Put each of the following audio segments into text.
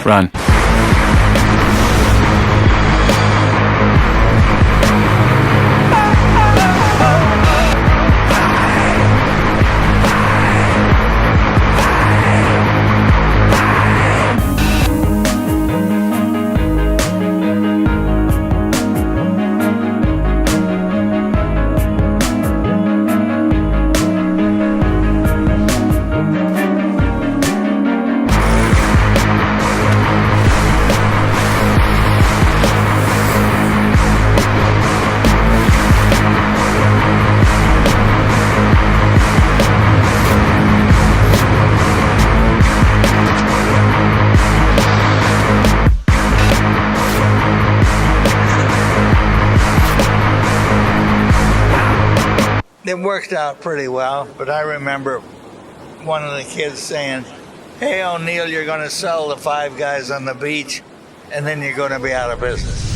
run. It worked out pretty well, but I remember one of the kids saying, "Hey, O'Neill, you're going to sell the Five Guys on the beach, and then you're going to be out of business."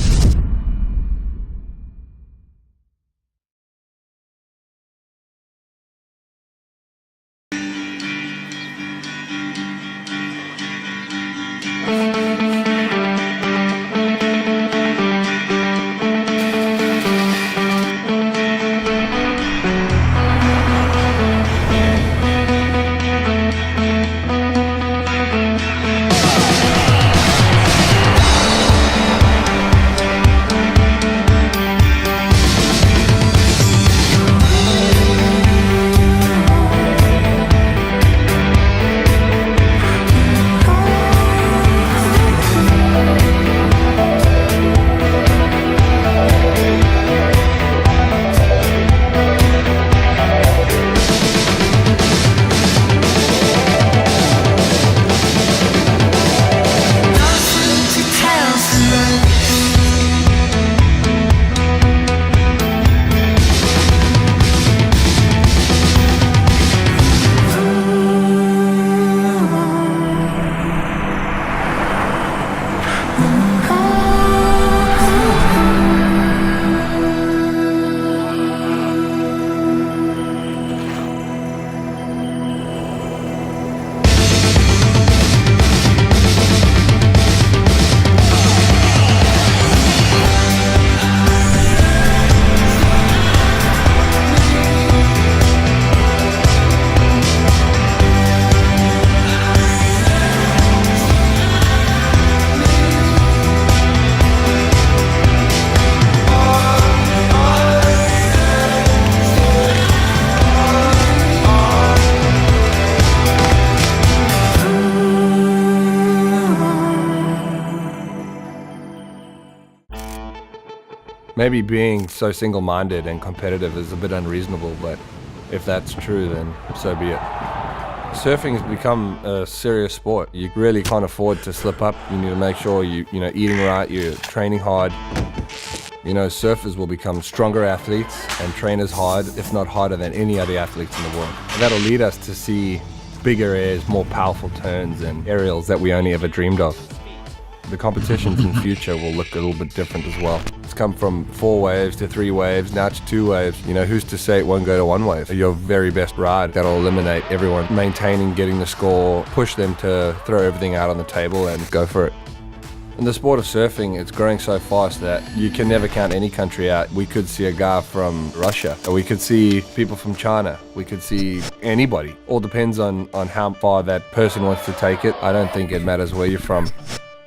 Maybe being so single-minded and competitive is a bit unreasonable, but if that's true, then so be it. Surfing has become a serious sport. You really can't afford to slip up. You need to make sure you're eating right, you're training hard. Surfers will become stronger athletes and train as hard, if not harder, than any other athletes in the world. That'll lead us to see bigger airs, more powerful turns, and aerials that we only ever dreamed of. The competitions in the future will look a little bit different as well. It's come from 4 waves to 3 waves, now it's 2 waves. Who's to say it won't go to 1 wave? Your very best ride that'll eliminate everyone maintaining, getting the score, push them to throw everything out on the table and go for it. In the sport of surfing, it's growing so fast that you can never count any country out. We could see a guy from Russia, or we could see people from China, we could see anybody. All depends on how far that person wants to take it. I don't think it matters where you're from.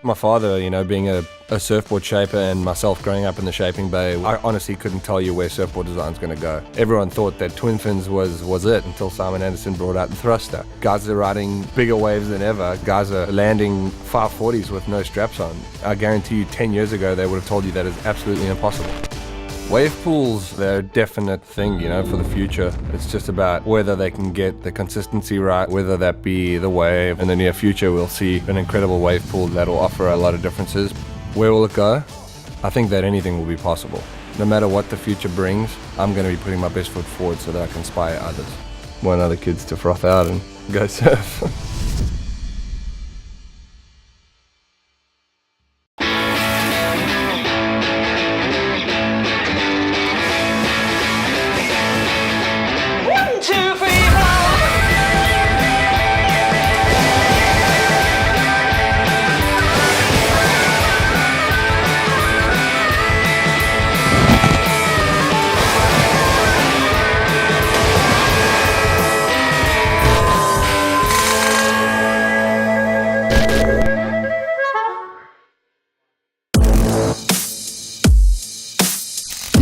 My father, being a surfboard shaper and myself growing up in the shaping bay, I honestly couldn't tell you where surfboard design's going to go. Everyone thought that twin fins was it until Simon Anderson brought out the thruster. Guys are riding bigger waves than ever. Guys are landing 540s with no straps on. I guarantee you 10 years ago they would have told you that is absolutely impossible. Wave pools, they're a definite thing, for the future. It's just about whether they can get the consistency right, whether that be the wave. In the near future, we'll see an incredible wave pool that'll offer a lot of differences. Where will it go? I think that anything will be possible. No matter what the future brings, I'm going to be putting my best foot forward so that I can inspire others. Want other kids to froth out and go surf.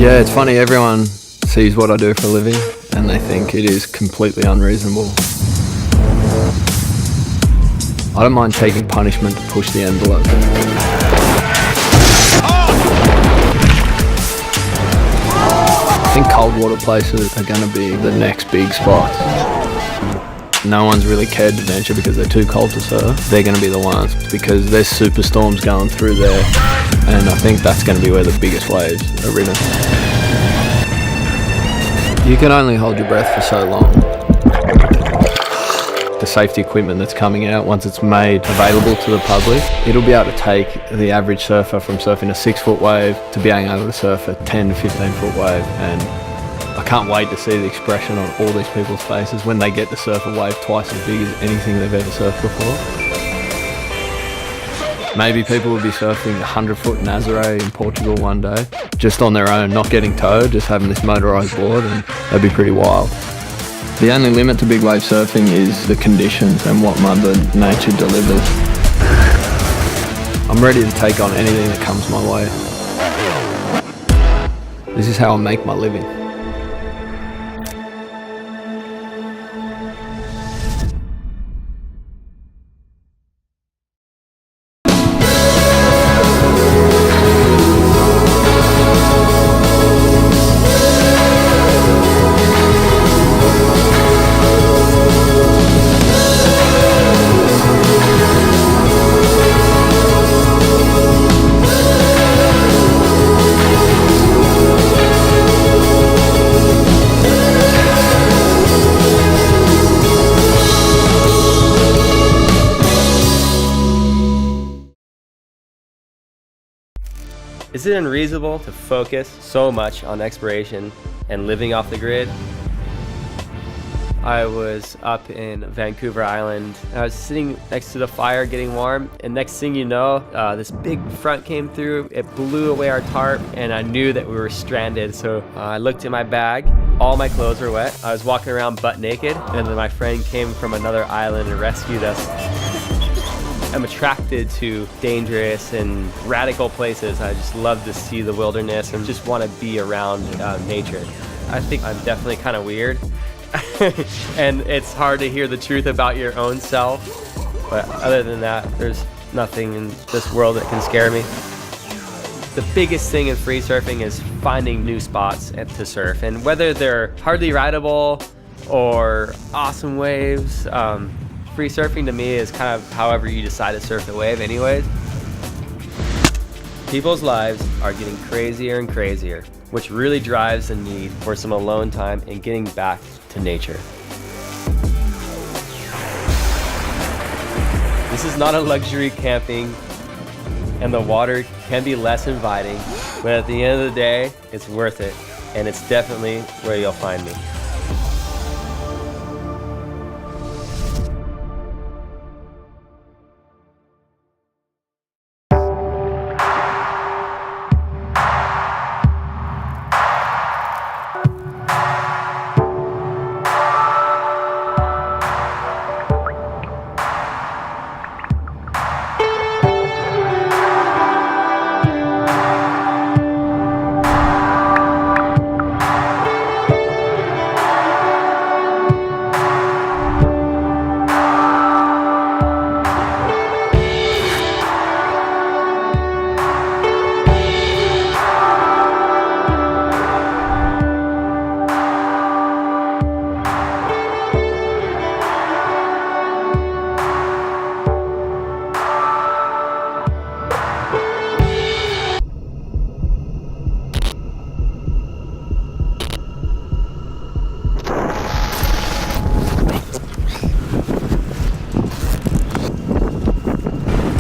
Yeah, it's funny, everyone sees what I do for a living and they think it is completely unreasonable. I don't mind taking punishment to push the envelope. I think cold water places are going to be the next big spot. No one's really cared to venture because they're too cold to surf. They're going to be the ones because there's superstorms going through there, and I think that's going to be where the biggest waves are ridden. You can only hold your breath for so long. The safety equipment that's coming out, once it's made available to the public, it'll be able to take the average surfer from surfing a 6-foot wave to being able to surf a 10 to 15-foot wave. And I can't wait to see the expression on all these people's faces when they get to surf a wave twice as big as anything they've ever surfed before. Maybe people will be surfing a 100-foot Nazare in Portugal one day, just on their own, not getting towed, just having this motorised board, and that'd be pretty wild. The only limit to big wave surfing is the conditions and what Mother Nature delivers. I'm ready to take on anything that comes my way. This is how I make my living. Is it unreasonable to focus so much on exploration and living off the grid? I was up in Vancouver Island. I was sitting next to the fire getting warm, and next thing you know, this big front came through. It blew away our tarp, and I knew that we were stranded. So I looked in my bag. All my clothes were wet. I was walking around butt naked, and then my friend came from another island and rescued us. I'm attracted to dangerous and radical places. I just love to see the wilderness and just want to be around nature. I think I'm definitely kind of weird. And it's hard to hear the truth about your own self. But other than that, there's nothing in this world that can scare me. The biggest thing in free surfing is finding new spots to surf. And whether they're hardly rideable or awesome waves, free surfing to me is kind of however you decide to surf the wave anyways. People's lives are getting crazier and crazier, which really drives the need for some alone time and getting back to nature. This is not a luxury camping, and the water can be less inviting, but at the end of the day, it's worth it, and it's definitely where you'll find me.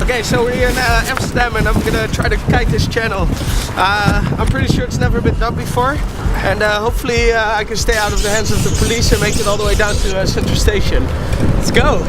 Okay, so we're here in Amsterdam and I'm gonna try to kite this channel. I'm pretty sure it's never been done before, and hopefully I can stay out of the hands of the police and make it all the way down to Central Station. Let's go!